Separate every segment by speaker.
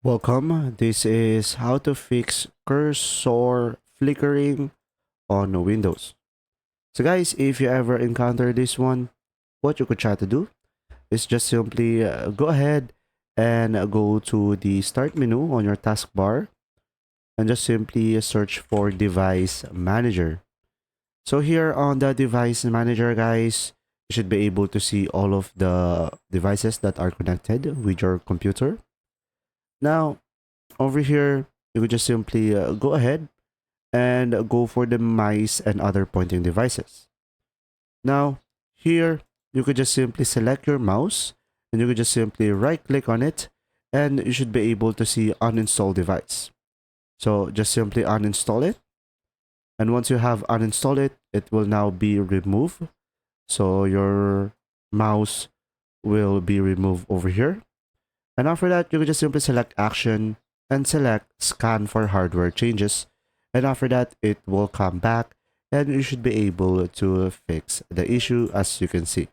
Speaker 1: Welcome. This is how to fix cursor flickering on Windows. So guys, if you ever encounter this one, what you could try to do is just simply go ahead and go to the start menu on your taskbar and just simply search for device manager. So here on the device manager guys, you should be able to see all of the devices that are connected with your computer. Now, over here, you could just simply go ahead and go for the mice and other pointing devices. Now, here, you could just simply select your mouse and you could just simply right click on it and you should be able to see uninstall device. So just simply uninstall it. And once you have uninstalled it, it will now be removed. So your mouse will be removed over here. And after that, you can just simply select action and select scan for hardware changes. And after that, it will come back and you should be able to fix the issue as you can see.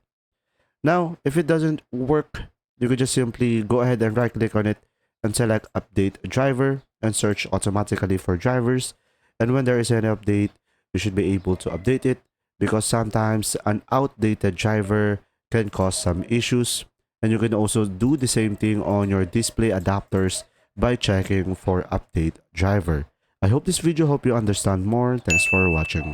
Speaker 1: Now, if it doesn't work, you could just simply go ahead and right click on it and select update driver and search automatically for drivers. And when there is an update, you should be able to update it because sometimes an outdated driver can cause some issues. And you can also do the same thing on your display adapters by checking for update driver. I hope this video helped you understand more. Thanks for watching.